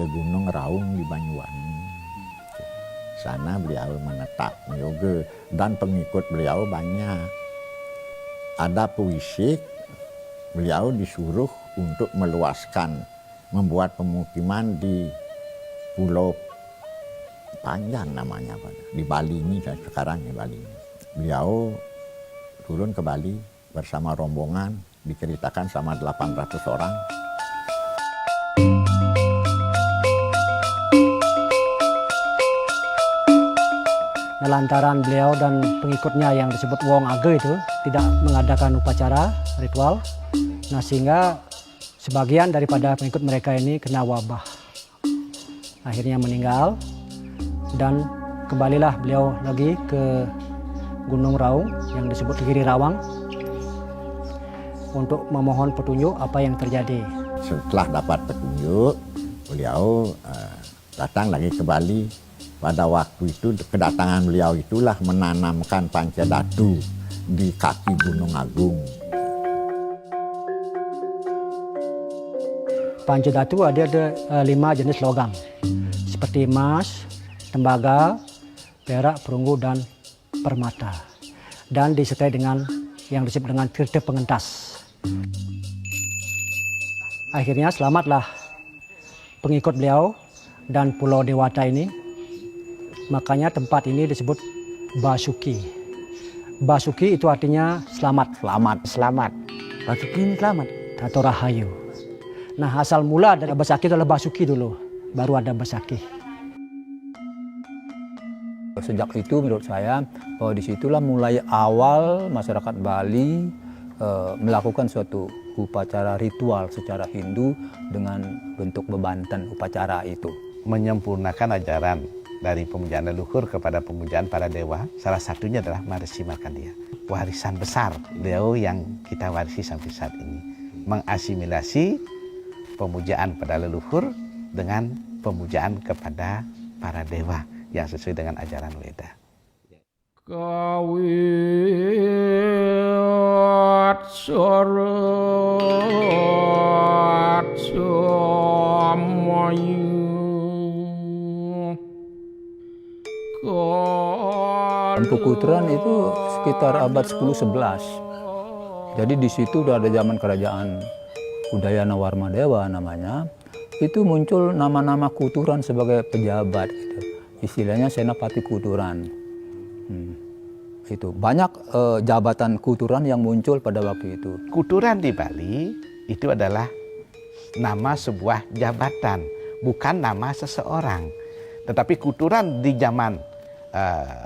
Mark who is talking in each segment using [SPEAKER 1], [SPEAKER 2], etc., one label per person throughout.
[SPEAKER 1] ke Gunung Raung di Banyuwangi. Sana beliau menetap yoga dan pengikut beliau banyak. Ada puisik, beliau disuruh untuk meluaskan, membuat pemukiman di Pulau Panjang namanya, di Bali ini sekarang di Bali. Beliau turun ke Bali bersama rombongan, diceritakan sama 800 orang.
[SPEAKER 2] Lantaran beliau dan pengikutnya yang disebut Wong Age itu tidak mengadakan upacara ritual, nah sehingga sebagian daripada pengikut mereka ini kena wabah. Akhirnya meninggal dan kembalilah beliau lagi ke Gunung Raung yang disebut Giri Rawang untuk memohon petunjuk apa yang terjadi.
[SPEAKER 1] Setelah dapat petunjuk, beliau datang lagi ke Bali. Pada waktu itu kedatangan beliau itulah menanamkan Pancadatu di kaki Gunung Agung.
[SPEAKER 2] Pancadatu ada 5 jenis logam seperti emas, tembaga, perak, perunggu, dan permata. Dan disertai dengan yang disebut dengan tirta pengentas. Akhirnya selamatlah pengikut beliau dan Pulau Dewata ini. Makanya tempat ini disebut Basuki. Basuki itu artinya selamat.
[SPEAKER 3] Selamat. Basuki ini selamat.
[SPEAKER 2] Atau rahayu. Nah asal mula dari Basaki itu adalah Basuki dulu. Baru ada Basaki.
[SPEAKER 4] Sejak itu menurut saya bahwa disitulah mulai awal masyarakat Bali melakukan suatu upacara ritual secara Hindu dengan bentuk bebanten upacara itu.
[SPEAKER 3] Menyempurnakan ajaran dari pemujaan leluhur kepada pemujaan para dewa, salah satunya adalah Maharishi Markandeya. Warisan besar beliau yang kita warisi sampai saat ini. Mengasimilasi pemujaan pada leluhur dengan pemujaan kepada para dewa yang sesuai dengan ajaran Weda. Kawit surat samayu
[SPEAKER 4] Empu Kuturan itu sekitar abad 10-11. Jadi di situ udah ada zaman kerajaan Udayana Warmadewa namanya. Itu muncul nama-nama Kuturan sebagai pejabat gitu. Istilahnya Senapati Kuturan. Itu banyak jabatan Kuturan yang muncul pada waktu itu.
[SPEAKER 3] Kuturan di Bali itu adalah nama sebuah jabatan, bukan nama seseorang. Tetapi Kuturan di zaman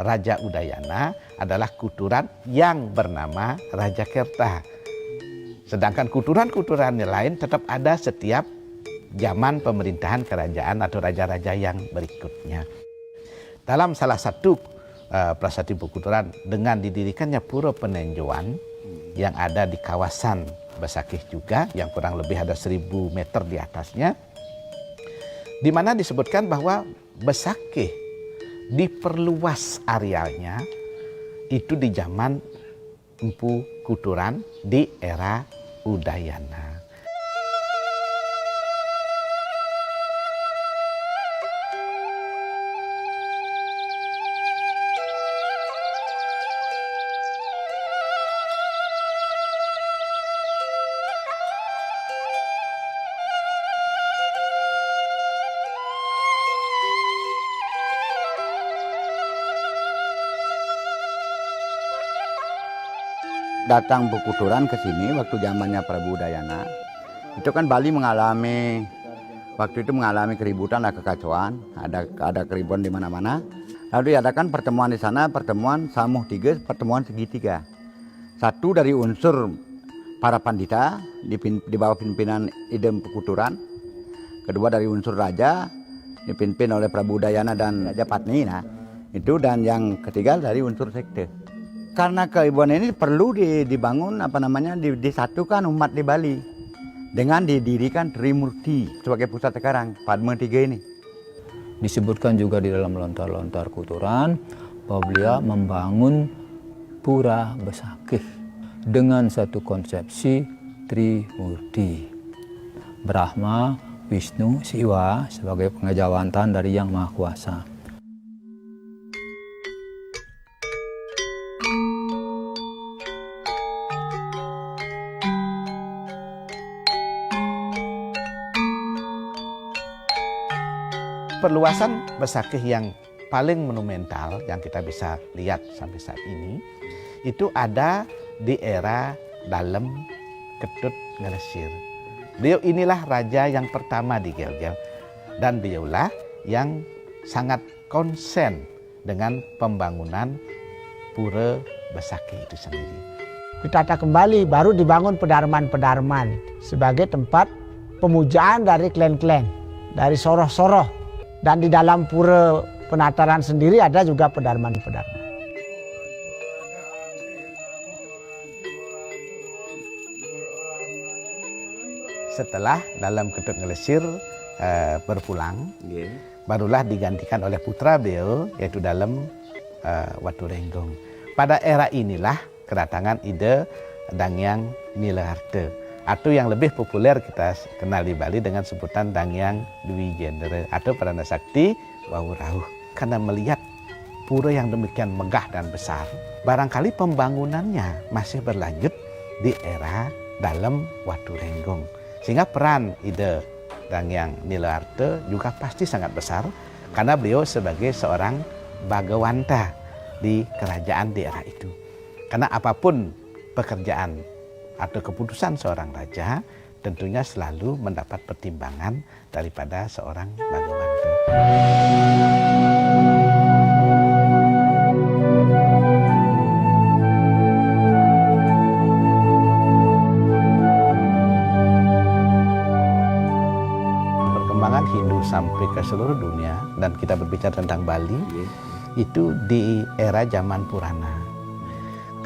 [SPEAKER 3] Raja Udayana adalah Kuturan yang bernama Raja Kerta. Sedangkan Kuturan-Kuturan lain tetap ada setiap zaman pemerintahan kerajaan atau raja-raja yang berikutnya. Dalam salah satu prasasti Kuturan dengan didirikannya Pura Penenjoan yang ada di kawasan Basakih juga, yang kurang lebih ada 1000 meter di atasnya, di mana disebutkan bahwa Basakih diperluas arealnya itu di zaman Empu Kuturan di era Udayana.
[SPEAKER 5] Datang Kuturan ke sini waktu zamannya Prabu Udayana. Itu kan Bali mengalami keributan dan kekacauan, ada keributan di mana-mana. Lalu diadakan pertemuan di sana, pertemuan Samuh Tiga, pertemuan segitiga. Satu dari unsur para pandita di bawah pimpinan Idem Kuturan. Kedua dari unsur raja dipimpin oleh Prabu Udayana dan Raja Patni. Nah, itu, dan yang ketiga dari unsur sekte. Karena keibuan ini perlu dibangun disatukan umat di Bali dengan didirikan Trimurti sebagai pusat sekarang Padma Tiga ini.
[SPEAKER 4] Disebutkan juga di dalam lontar-lontar Kuturan bahwa beliau membangun Pura Basakih dengan satu konsepsi Trimurti. Brahma, Wisnu, Siwa sebagai pengejawantan dari Yang Maha Kuasa.
[SPEAKER 3] Perluasan Besakih yang paling monumental yang kita bisa lihat sampai saat ini itu ada di era Dalem Ketut Ngelesir. Beliau inilah raja yang pertama di Gel-Gel dan beliaulah yang sangat konsen dengan pembangunan Pura Besakih itu sendiri.
[SPEAKER 6] Ditata kembali, baru dibangun pedarman-pedarman sebagai tempat pemujaan dari klan-klan, dari soroh-soroh. Dan di dalam pura penataran sendiri ada juga pedarman-pedarman.
[SPEAKER 3] Setelah Dalem Ketut Ngelesir berpulang, barulah digantikan oleh putra beliau yaitu Dalem Waturenggong. Pada era inilah kedatangan ide Dangyang Nileharta atau yang lebih populer kita kenal di Bali dengan sebutan Dangyang Dwi Jendera atau Perdana Sakti Wawurauh. Karena melihat pura yang demikian megah dan besar, barangkali pembangunannya masih berlanjut di era Dalem Waturenggong. Sehingga peran ide Dangyang Nileharta juga pasti sangat besar karena beliau sebagai seorang bagawanta di kerajaan di era itu. Karena apapun pekerjaan atau keputusan seorang raja tentunya selalu mendapat pertimbangan daripada seorang bagawanta. Perkembangan Hindu sampai ke seluruh dunia dan kita berbicara tentang Bali itu di era zaman Purana.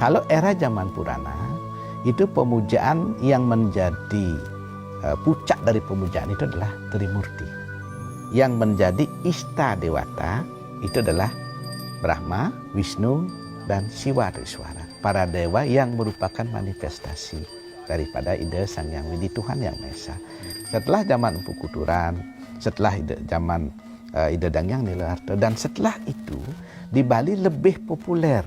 [SPEAKER 3] Kalau era zaman Purana itu pemujaan yang menjadi puncak dari pemujaan itu adalah Trimurti. Yang menjadi ista dewata itu adalah Brahma, Wisnu, dan Siwa Riswara. Para dewa yang merupakan manifestasi daripada ide Sang Hyang Widi Tuhan Yang Maha Esa. Setelah zaman Empu Kuturan, setelah zaman ide Dangyang Nileharta, dan setelah itu di Bali lebih populer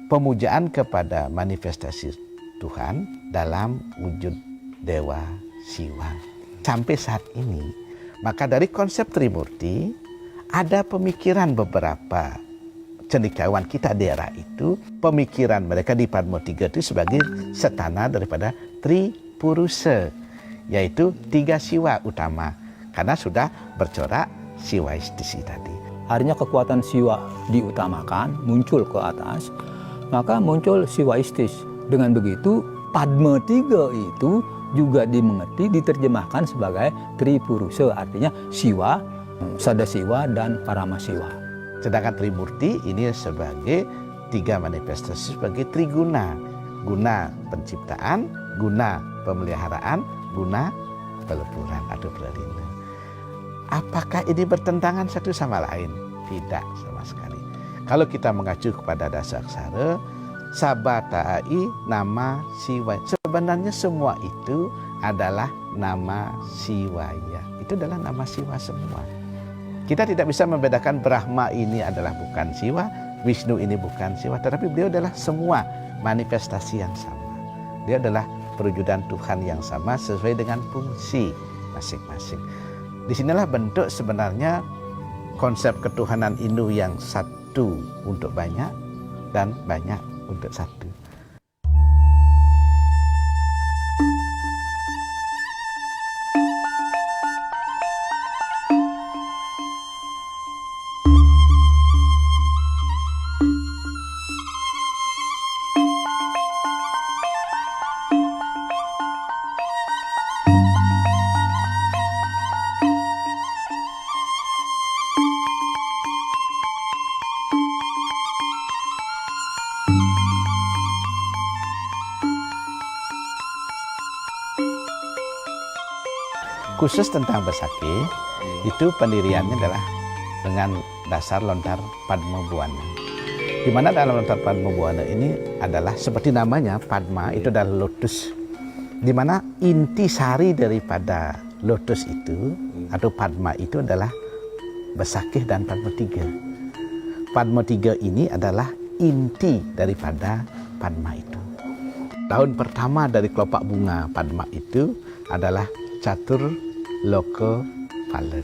[SPEAKER 3] pemujaan kepada manifestasi Tuhan dalam wujud Dewa Siwa. Sampai saat ini, maka dari konsep Trimurti, ada pemikiran beberapa cendekiawan kita di era itu, pemikiran mereka di Padma Tiga itu sebagai setana daripada Tripurusa, yaitu 3 siwa utama, karena sudah bercorak siwaistisi tadi.
[SPEAKER 4] Akhirnya kekuatan Siwa diutamakan, muncul ke atas, maka muncul Siwaistis. Dengan begitu, Padma Tiga itu juga dimengerti, diterjemahkan sebagai Tripurusa, artinya Siwa, Sadasiwa, dan Paramasiwa.
[SPEAKER 3] Sedangkan Trimurti ini sebagai 3 manifestasi sebagai triguna. Guna penciptaan, guna pemeliharaan, guna peleburan atau pralina. Apakah ini bertentangan satu sama lain? Tidak sama sekali. Kalau kita mengacu kepada dasar aksara, Sabatai nama Siwa. Sebenarnya semua itu adalah nama Siwaya. Itu adalah nama Siwa semua. Kita tidak bisa membedakan Brahma ini adalah bukan Siwa, Wisnu ini bukan Siwa, tetapi beliau adalah semua manifestasi yang sama. Dia adalah perwujudan Tuhan yang sama sesuai dengan fungsi masing-masing. Disinilah bentuk sebenarnya konsep ketuhanan Hindu yang satu untuk banyak dan banyak untuk satu. Khusus tentang Besakih, itu pendiriannya adalah dengan dasar lontar Padma Buana. Di mana dalam lontar Padma Buana ini adalah seperti namanya, Padma itu adalah lotus. Di mana inti sari daripada lotus itu atau Padma itu adalah Besakih dan Padma 3. Padma 3 ini adalah inti daripada Padma itu. Daun pertama dari kelopak bunga Padma itu adalah Catur Loka Phala,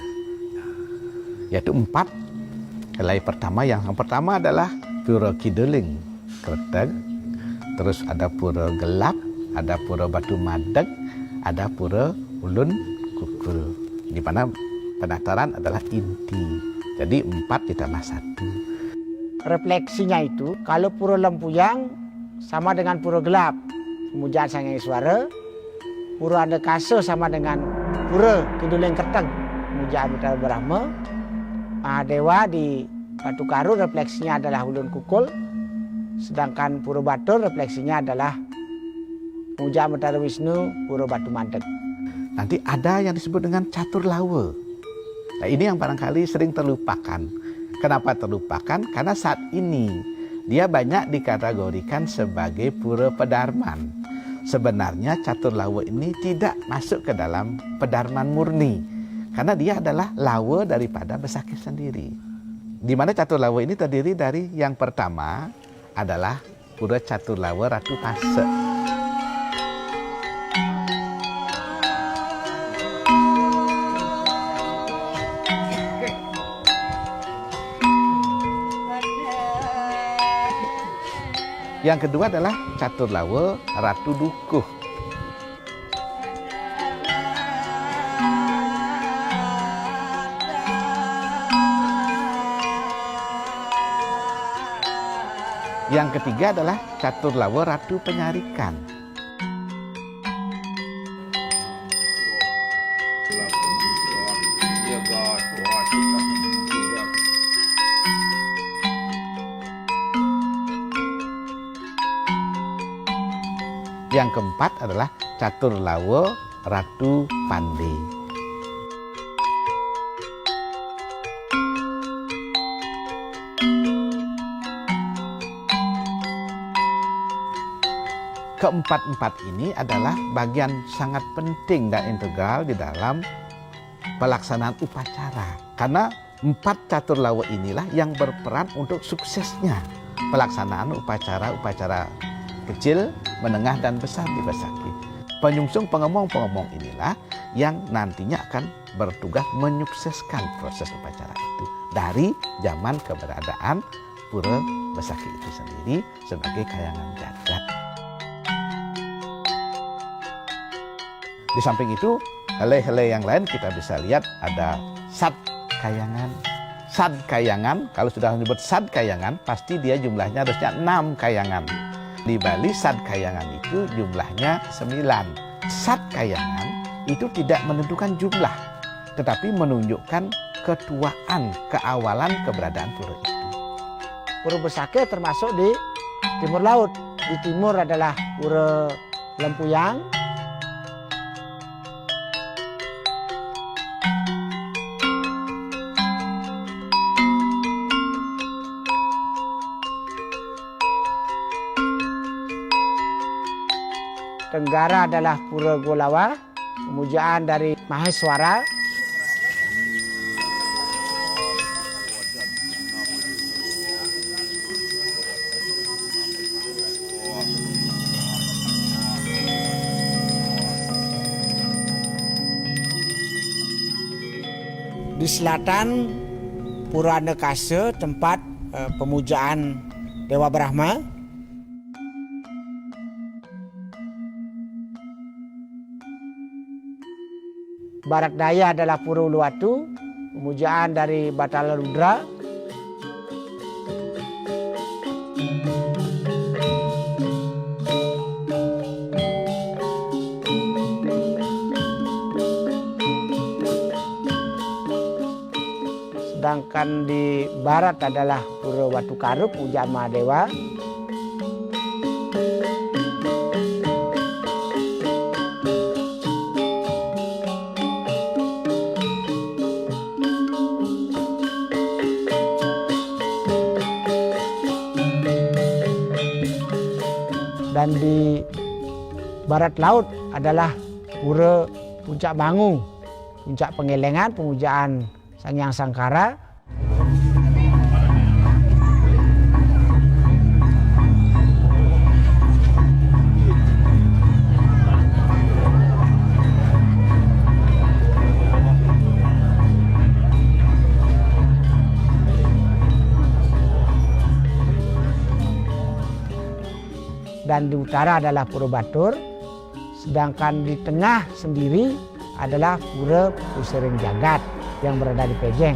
[SPEAKER 3] yaitu 4 helai pertama. Yang pertama adalah Pura Kiduling Kreteg, terus ada Pura Gelap, ada Pura Batu Madeg, ada Pura Ulun Kukul, di mana penataran adalah inti. Jadi 4 ditambah 1.
[SPEAKER 6] Refleksinya itu, kalau Pura Lempuyang sama dengan Pura Gelap, Pemujaan Sang Hyang Iswara. Pura Andekasa sama dengan Pura Kiduling Kreteg, Pemujaan Batara Brahma. Mahadewa di Batu Karu refleksinya adalah Ulun Kukul, sedangkan Pura Batur refleksinya adalah Pemujaan Batara Wisnu, Pura Batu Madeg.
[SPEAKER 3] Nanti ada yang disebut dengan Catur Lawa. Nah, ini yang barangkali sering terlupakan. Kenapa terlupakan? Karena saat ini dia banyak dikategorikan sebagai Pura Pedarman. Sebenarnya Catur Lawa ini tidak masuk ke dalam Pedarman murni, karena dia adalah lawa daripada Besakih sendiri. Di mana Catur Lawa ini terdiri dari yang pertama adalah Pura Catur Lawa Ratu Pase. Yang kedua adalah Catur Lawa Ratu Dukuh. Yang ketiga adalah Catur Lawa Ratu Penyarikan. Yang keempat adalah Catur Lawa Ratu Pande. Keempat-empat ini adalah bagian sangat penting dan integral di dalam pelaksanaan upacara. Karena 4 Catur Lawa inilah yang berperan untuk suksesnya pelaksanaan upacara-upacara kecil, menengah, dan besar di Besakih. Penyungsung pengemong-pengemong inilah yang nantinya akan bertugas menyukseskan proses upacara itu dari zaman keberadaan Pura Besakih itu sendiri sebagai kayangan jagat. Di samping itu, helai-helai yang lain kita bisa lihat ada Sad Kayangan. Sad Kayangan, kalau sudah menyebut Sad Kayangan, pasti dia jumlahnya harusnya 6 kayangan. Di Bali Sad Kayangan itu jumlahnya 9. Sad Kayangan itu tidak menentukan jumlah, tetapi menunjukkan ketuaan, keawalan keberadaan pura itu.
[SPEAKER 6] Pura Besakih termasuk di timur laut. Di timur adalah Pura Lempuyang, Tenggara adalah Pura Golawa, pemujaan dari Maheswara. Di selatan Pura Andekasa, tempat pemujaan Dewa Brahma. Barat daya adalah Pura Uluwatu, pemujaan dari Batara Rudra. Sedangkan di barat adalah Pura Batu Karu, pemujaan Mahadewa. Dan di barat laut adalah Pura Puncak Bangu, puncak pengelengan, pemujaan Sang Hyang Sangkara. Dan di utara adalah Pura Batur, sedangkan di tengah sendiri adalah Pura Pusereng Jagat yang berada di Pejeng.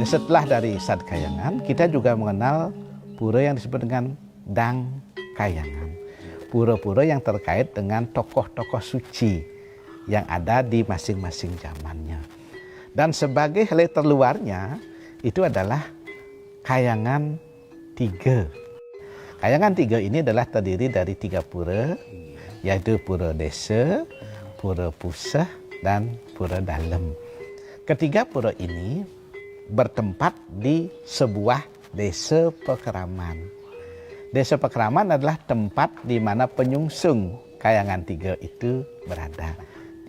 [SPEAKER 3] Setelah dari Sad Kayangan, kita juga mengenal pura yang disebut dengan Dang Kayangan. Pura-pura yang terkait dengan tokoh-tokoh suci yang ada di masing-masing zamannya. Dan sebagai helai terluarnya itu adalah Kayangan 3. Kayangan 3 ini adalah terdiri dari 3 pura, yaitu Pura Desa, Pura Puseh, dan Pura Dalem. Ketiga pura ini bertempat di sebuah desa pekeraman. Desa pekeraman adalah tempat di mana penyungsung Kayangan 3 itu berada.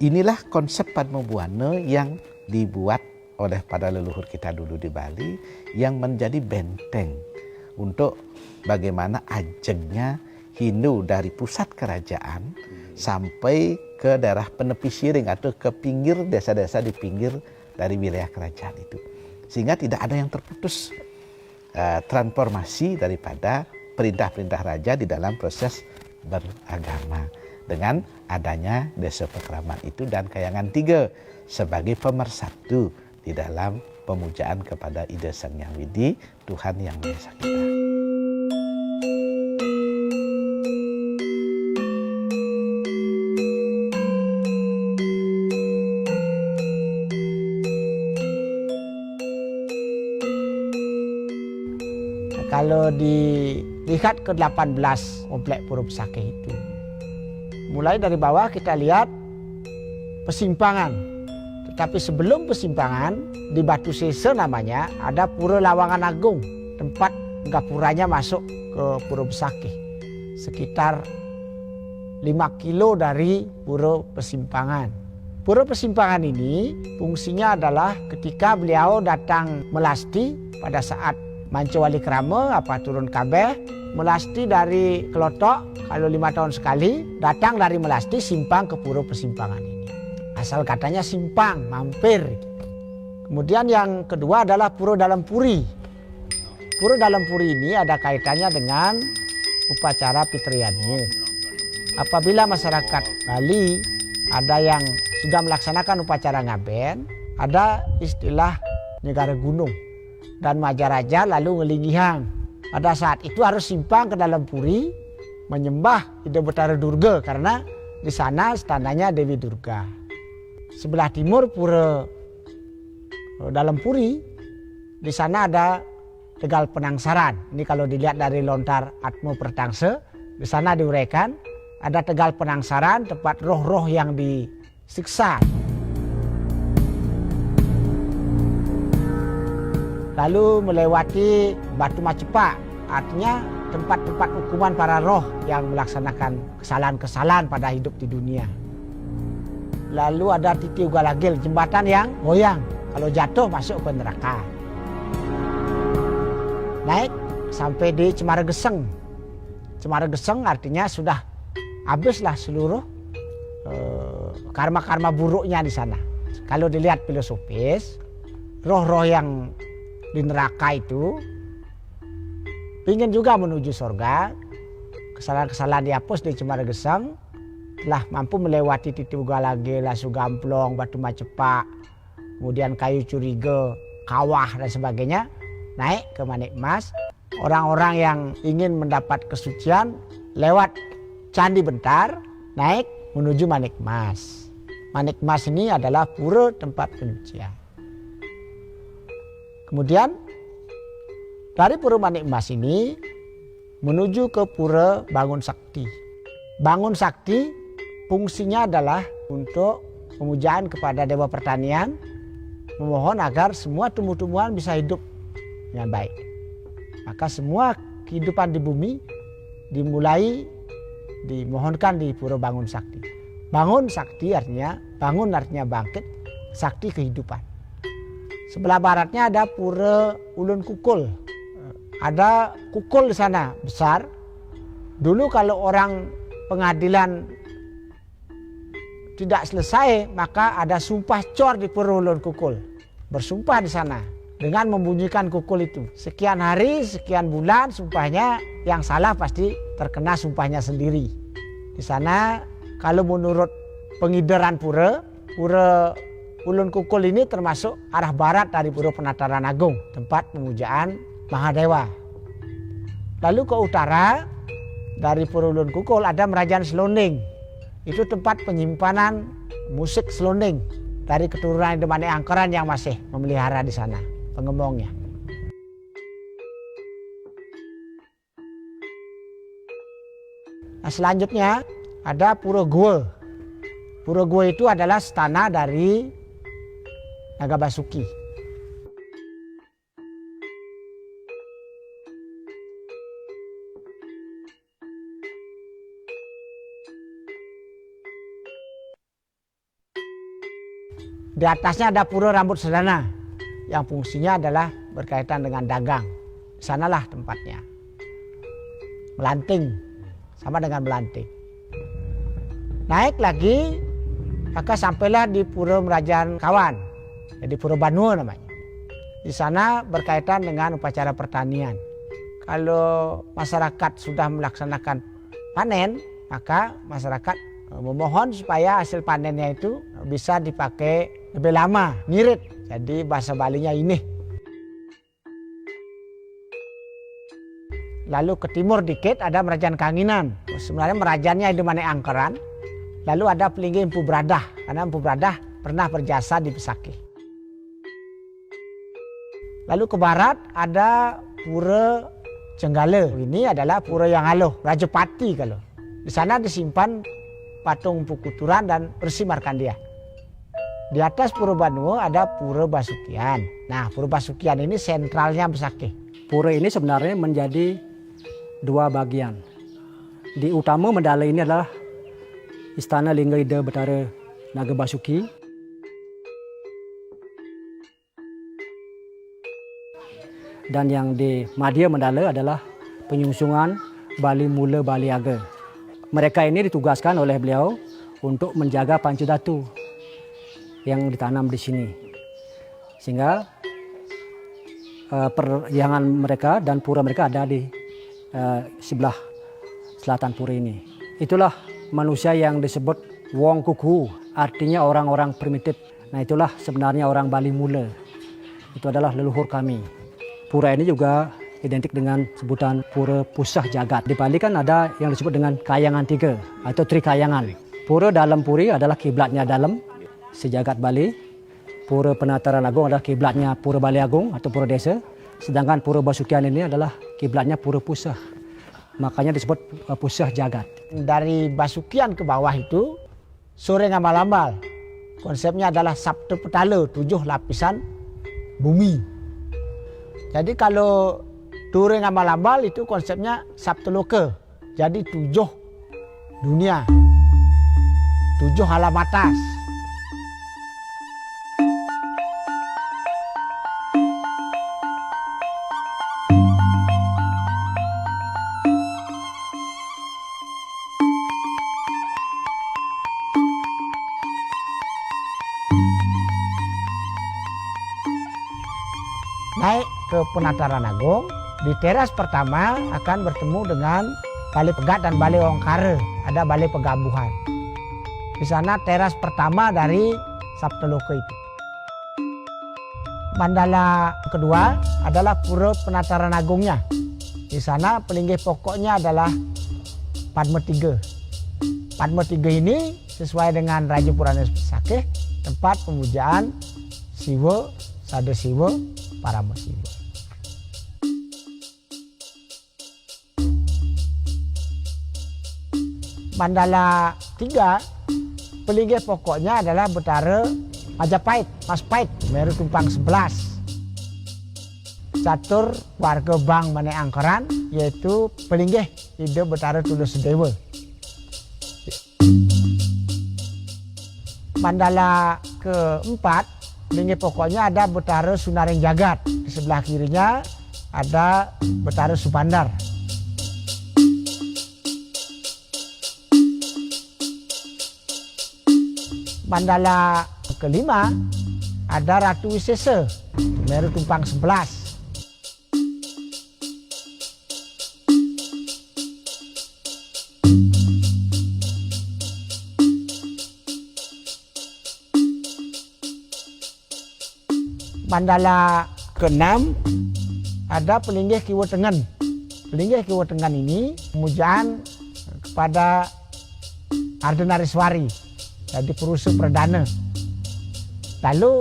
[SPEAKER 3] Inilah konsep Padmabuana yang dibuat oleh para leluhur kita dulu di Bali yang menjadi benteng untuk bagaimana ajengnya Hindu dari pusat kerajaan sampai ke daerah penepi Siring atau ke pinggir desa-desa di pinggir dari wilayah kerajaan itu. Sehingga tidak ada yang terputus transformasi daripada perintah-perintah raja di dalam proses beragama dengan adanya desa pekeraman itu dan Kayangan 3 sebagai pemersatu di dalam pemujaan kepada Ida Sang Hyang Widi, Tuhan Yang Maha Esa kita.
[SPEAKER 6] Kalau dilihat ke 18 komplek Pura Besakih itu, mulai dari bawah kita lihat persimpangan. Tetapi sebelum persimpangan di Batu Sese namanya ada Pura Lawangan Agung, tempat gapuranya masuk ke Pura Besakih. Sekitar 5 kilo dari Pura Persimpangan. Pura Persimpangan ini fungsinya adalah ketika beliau datang melasti pada saat Manco Wali Krama turun kabeh, melasti dari Kelotok kalau 5 tahun sekali, datang dari melasti simpang ke Pura Persimpangan ini. Asal katanya simpang, mampir. Kemudian yang kedua adalah Pura Dalam Puri. Pura Dalam Puri ini ada kaitannya dengan upacara Pitriannya. Apabila masyarakat Bali ada yang sudah melaksanakan upacara ngaben, ada istilah negara gunung. Dan Majaraja lalu ngelingihang. Pada saat itu harus simpang ke dalam puri menyembah Ida Betara Durga karena di sana standanya Dewi Durga. Sebelah timur Pura Dalam Puri, di sana ada Tegal Penangsaran. Ini kalau dilihat dari lontar Atmo Pertangse, di sana diuraikan ada Tegal Penangsaran, tempat roh-roh yang disiksa. Lalu melewati Batu Macepak, artinya tempat-tempat hukuman para roh yang melaksanakan kesalahan-kesalahan pada hidup di dunia. Lalu ada Titi Ugalagil, jembatan yang goyang, kalau jatuh masuk ke neraka. Naik sampai di Cemara Geseng. Cemara Geseng artinya sudah habislah seluruh karma-karma buruknya di sana. Kalau dilihat filosofis, roh-roh yang di neraka itu ingin juga menuju surga. Kesalahan-kesalahan dihapus di Cemara Geseng, telah mampu melewati Titi Ugalage, Lasu Gamplong, Batu Macepak, kemudian Kayu Curiga, Kawah dan sebagainya, naik ke Manikmas. Orang-orang yang ingin mendapat kesucian lewat Candi Bentar, naik menuju Manikmas. Manikmas ini adalah pura tempat penyucian. Kemudian dari Pura Manikmas ini menuju ke Pura Bangun Sakti. Bangun Sakti fungsinya adalah untuk pemujaan kepada Dewa Pertanian memohon agar semua tumbuh-tumbuhan bisa hidup dengan baik. Maka semua kehidupan di bumi dimohonkan di Pura Bangun Sakti. Bangun Sakti artinya, bangun artinya bangkit, sakti kehidupan. Sebelah baratnya ada Pura Ulun Kukul. Ada kukul di sana besar. Dulu kalau orang pengadilan tidak selesai, maka ada sumpah cor di Pura Ulun Kukul. Bersumpah di sana dengan membunyikan kukul itu. Sekian hari, sekian bulan sumpahnya, yang salah pasti terkena sumpahnya sendiri. Di sana kalau menurut pengideran Pura Ulun Kukul ini termasuk arah barat dari Pura Penataran Agung, tempat pemujaan Mahadewa. Lalu ke utara dari Pura Ulun Kukul ada Merajaan Selonding. Itu tempat penyimpanan musik selonding dari keturunan Demane Angkeran yang masih memelihara di sana pengembangnya. Nah, selanjutnya ada Pura Gua. Pura Gua itu adalah stana dari Naga Basuki. Di atasnya ada Pura Rambut Sedana yang fungsinya adalah berkaitan dengan dagang. Di sanalah tempatnya. Melanting, sama dengan melanting. Naik lagi, maka sampailah di Pura Merajaan Kawan, jadi Pura Banu namanya. Di sana berkaitan dengan upacara pertanian. Kalau masyarakat sudah melaksanakan panen, maka masyarakat memohon supaya hasil panennya itu bisa dipakai lebih lama, ngirit. Jadi bahasa Balinya ini. Lalu ke timur dikit ada Merajaan Kanginan. Sebenarnya merajannya Demane Angkeran. Lalu ada Pelinggi Empu Bradah, karena Empu Bradah pernah berjasa di Besakih. Lalu ke barat ada Pura Cenggale. Ini adalah Pura yang aloh, Rajapati kalau. Di sana disimpan patung Empu Kuturan dan Resi Markandia. Di atas Pura Banu ada Pura Basukian. Nah, Pura Basukian ini sentralnya Besakih.
[SPEAKER 2] Pura ini sebenarnya menjadi dua bagian. Di utama Mandala ini adalah Istana Lingga Ida Betara Naga Basuki. Dan yang di Madya Mandala adalah penyungsungan Bali Mula Bali Aga. Mereka ini ditugaskan oleh beliau untuk menjaga Pancadatu yang ditanam di sini. Sehingga peryangan mereka dan pura mereka ada di sebelah selatan pura ini. Itulah manusia yang disebut Wong Kuku, artinya orang-orang primitif. Nah, itulah sebenarnya orang Bali Mula. Itu adalah leluhur kami. Pura ini juga identik dengan sebutan Pura Pusah Jagat. Di Bali kan ada yang disebut dengan Kayangan Tiga atau Trikayangan. Pura Dalam Puri adalah kiblatnya dalam sejagat Bali. Pura Penataran Agung adalah kiblatnya Pura Bali Agung atau Pura Desa. Sedangkan Pura Basukian ini adalah kiblatnya Pura Pusah. Makanya disebut Pusah Jagat.
[SPEAKER 6] Dari Basukian ke bawah itu sore ngamal-amal. Konsepnya adalah Sabtu Petala, 7 lapisan bumi. Jadi kalau Ture ngamal-amal itu konsepnya Sabtu Loka. Jadi 7 dunia, 7 alam atas. Naik ke Penataran Agung, di teras pertama akan bertemu dengan Balai Pegat dan Balai Ongkare. Ada Balai Pegabuhan. Di sana teras pertama dari Sabtoloka itu. Mandala kedua adalah Pura Penataran Agungnya. Di sana pelinggih pokoknya adalah Padma Tiga. Padma Tiga ini sesuai dengan Raja Purana Besakih, tempat pemujaan Siwa, Sada Siwa, Parama Siwa. Mandala 3, pelinggih pokoknya adalah Betara Majapahit, Maspahit, Meru Tumpang 11. Catur warga Bang Mane Angkeran, yaitu Pelinggih Ide Betara Tulus Dewa. Mandala keempat, Pelinggih pokoknya ada Betara Sunaring Jagat. Di sebelah kirinya ada Betara Supandar. Mandala kelima ada Ratu Wisesa, Meru Tumpang 11. Mandala keenam ada Pelinggih Kiwa Tengen. Pelinggih Kiwa Tengen ini pemujaan kepada Ardenariswari, jadi perusuh perdana. Lalu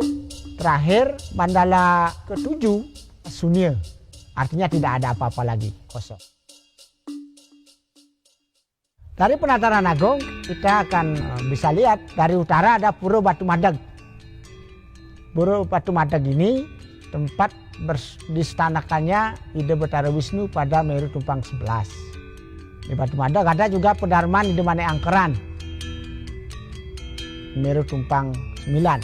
[SPEAKER 6] terakhir mandala ketujuh Sunya, artinya tidak ada apa-apa lagi, kosong. Dari penataran agung kita akan bisa lihat dari utara ada Pura Batu Madeg. Pura Batu Madeg ini tempat distanakannya Ide Betara Wisnu pada Meru Tumpang 11. Di Batu Madeg ada juga Pedarman Ide Mane Angkeran, Meru Tumpang 9.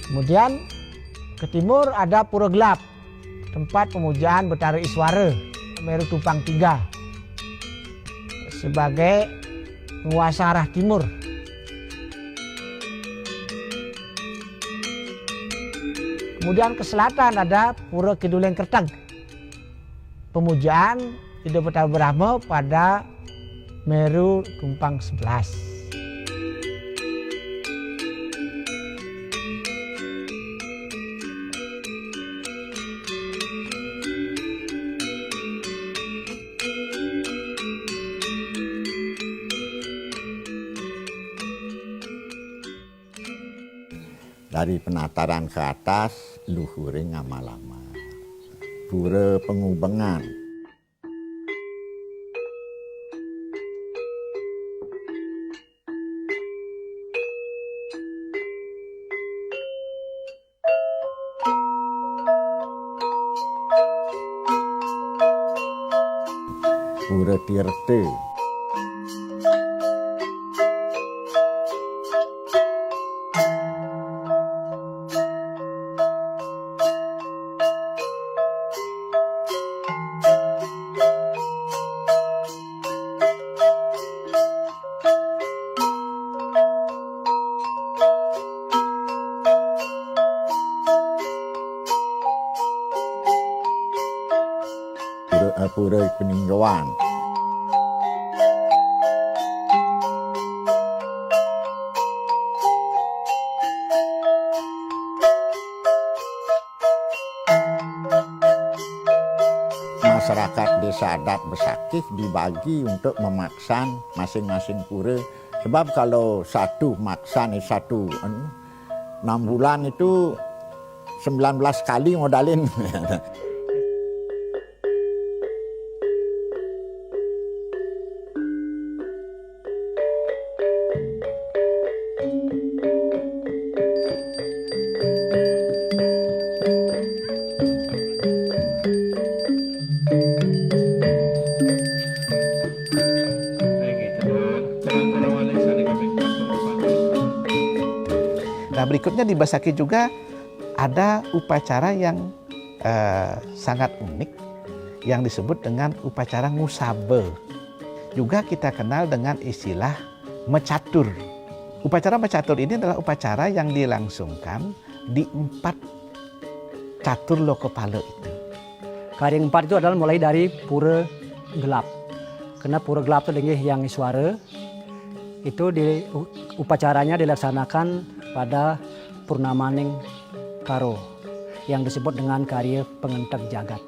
[SPEAKER 6] Kemudian ke timur ada Pura Gelap, tempat pemujaan Betara Iswara, Meru Tumpang 3, sebagai penguasa arah timur. Kemudian ke selatan ada Pura Kiduleng Kerteg, pemujaan Ide Betara Brahma pada Meru Tumpang 11.
[SPEAKER 1] Dari penataran ke atas, luhure Ngamalama, Pura Pengubengan. Pura Tirta. Pura Peninjauan. Masyarakat desa adat Besakih dibagi untuk memaksan masing-masing pura. Sebab kalau satu maksan satu 6 bulan itu 19 kali modalin.
[SPEAKER 3] Nah, berikutnya di Besakih juga ada upacara yang sangat unik yang disebut dengan upacara ngusabe. Juga kita kenal dengan istilah mecatur. Upacara mecatur ini adalah upacara yang dilangsungkan di 4 catur lokopala itu.
[SPEAKER 2] Kari yang 4 itu adalah mulai dari Pura Gelap. Karena Pura Gelap itu Linggih yang Iswara, itu upacaranya dilaksanakan pada Purnamaning Karo yang disebut dengan karya pengentek jagat.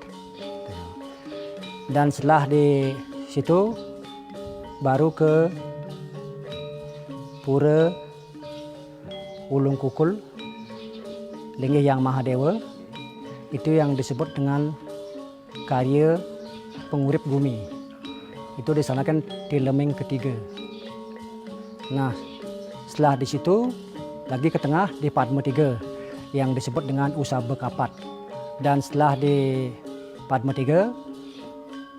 [SPEAKER 2] Dan setelah di situ baru ke Pura Ulung Kukul Linggih yang Mahadewa, itu yang disebut dengan karya pengurip bumi, itu disanakan di Lemeng ketiga. Nah, setelah di situ lagi ke tengah di Padma 3 yang disebut dengan Usaba Kapat. Dan setelah di Padma 3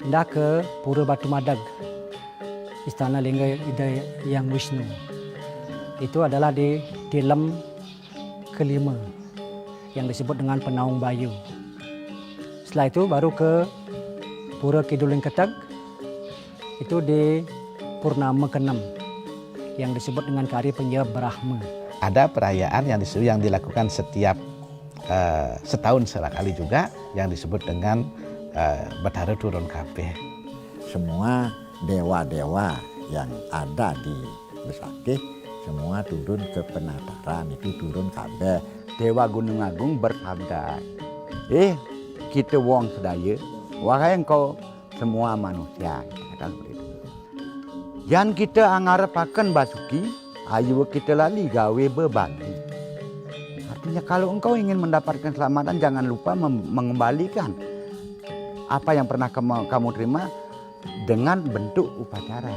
[SPEAKER 2] pindah ke Pura Batu Madag, Istana Lingga Hyang Wisnu. Itu adalah di Tilem kelima yang disebut dengan Penaung Bayu. Setelah itu baru ke Pura Kidul Keteg, itu di Purnama ke-6 yang disebut dengan Kari Penja Brahma.
[SPEAKER 3] Ada perayaan yang dilakukan setiap setahun sekali juga yang disebut dengan Bathara Turun Kabeh.
[SPEAKER 1] Semua dewa-dewa yang ada di Besakih semua turun ke penataran, itu turun kabeh.
[SPEAKER 5] Dewa Gunung Agung bersabda, kita wong sedaya, wahai engkau semua manusia. Kata seperti itu. Yang kita anggarepaken basuki, ayo kita lali gawe berbagi. Artinya kalau engkau ingin mendapatkan keselamatan, jangan lupa mengembalikan apa yang pernah kamu terima dengan bentuk upacara.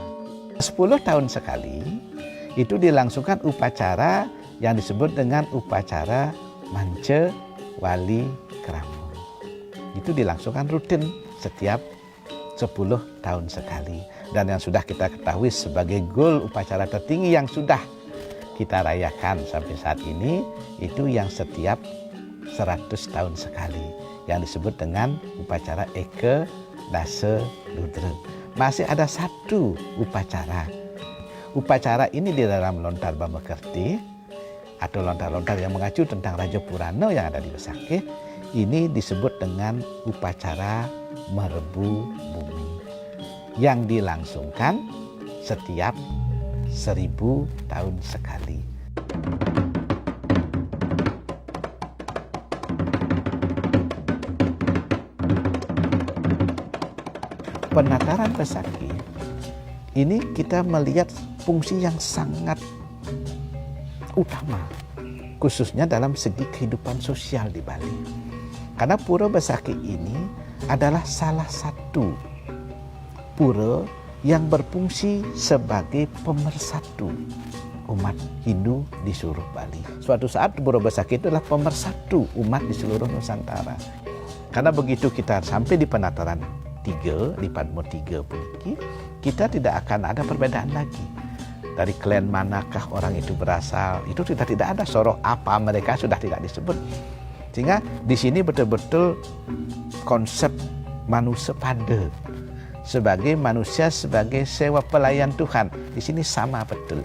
[SPEAKER 3] 10 tahun sekali itu dilangsungkan upacara yang disebut dengan upacara Mance Wali Krama. Itu dilangsungkan rutin setiap 10 tahun sekali. Dan yang sudah kita ketahui sebagai goal upacara tertinggi yang sudah kita rayakan sampai saat ini, itu yang setiap 100 tahun sekali, yang disebut dengan upacara Eke Dasa Ludra. Masih ada satu upacara. Upacara ini di dalam lontar Bamakerti atau lontar-lontar yang mengacu tentang Raja Purana yang ada di Besakih, ini disebut dengan upacara Merebu Bumi yang dilangsungkan setiap 1000 tahun sekali. Penataran Besakih ini kita melihat fungsi yang sangat utama, khususnya dalam segi kehidupan sosial di Bali. Karena Pura Besakih ini adalah salah satu pura yang berfungsi sebagai pemersatu umat Hindu di seluruh Bali. Suatu saat Pura Besakih itu adalah pemersatu umat di seluruh Nusantara. Karena begitu kita sampai di penataran 3, di Padma 3 ini, kita tidak akan ada perbedaan lagi. Dari klan manakah orang itu berasal, itu sudah tidak ada sorok apa mereka sudah tidak disebut. Sehingga di sini betul-betul konsep manusia pada sebagai manusia, sebagai sewa pelayan Tuhan, di sini sama betul.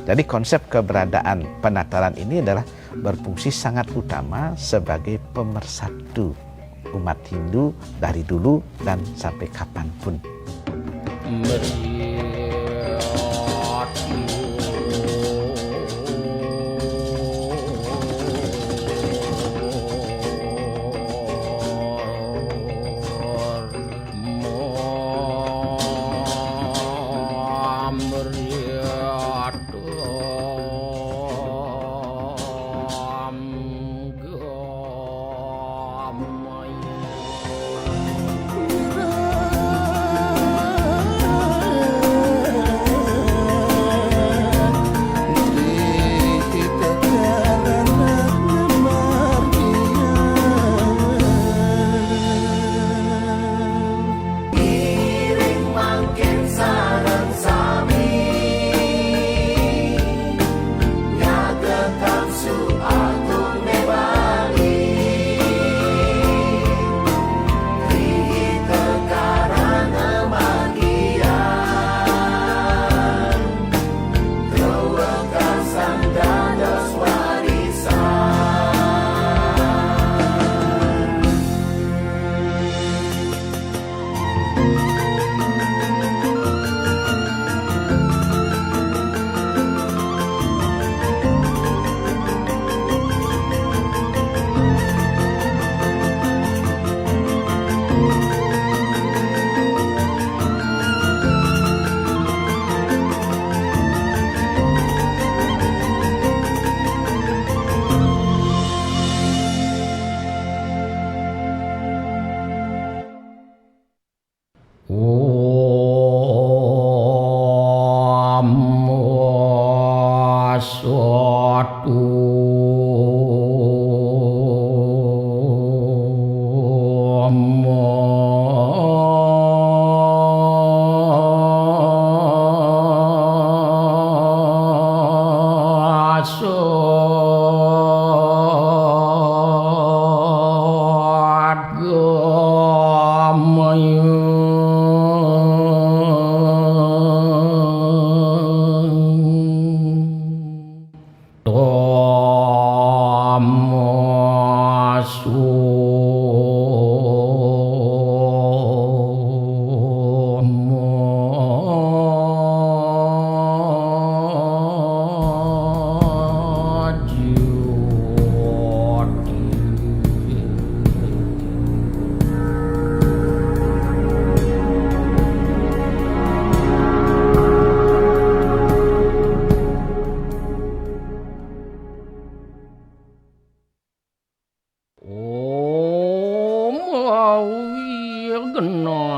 [SPEAKER 3] Jadi konsep keberadaan penataran ini adalah berfungsi sangat utama sebagai pemersatu umat Hindu dari dulu dan sampai kapanpun.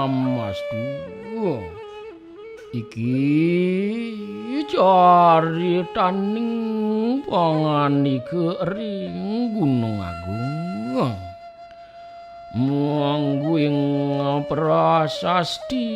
[SPEAKER 7] Mas iki caritaning pangani kering Gunung Agung mangguing prasasti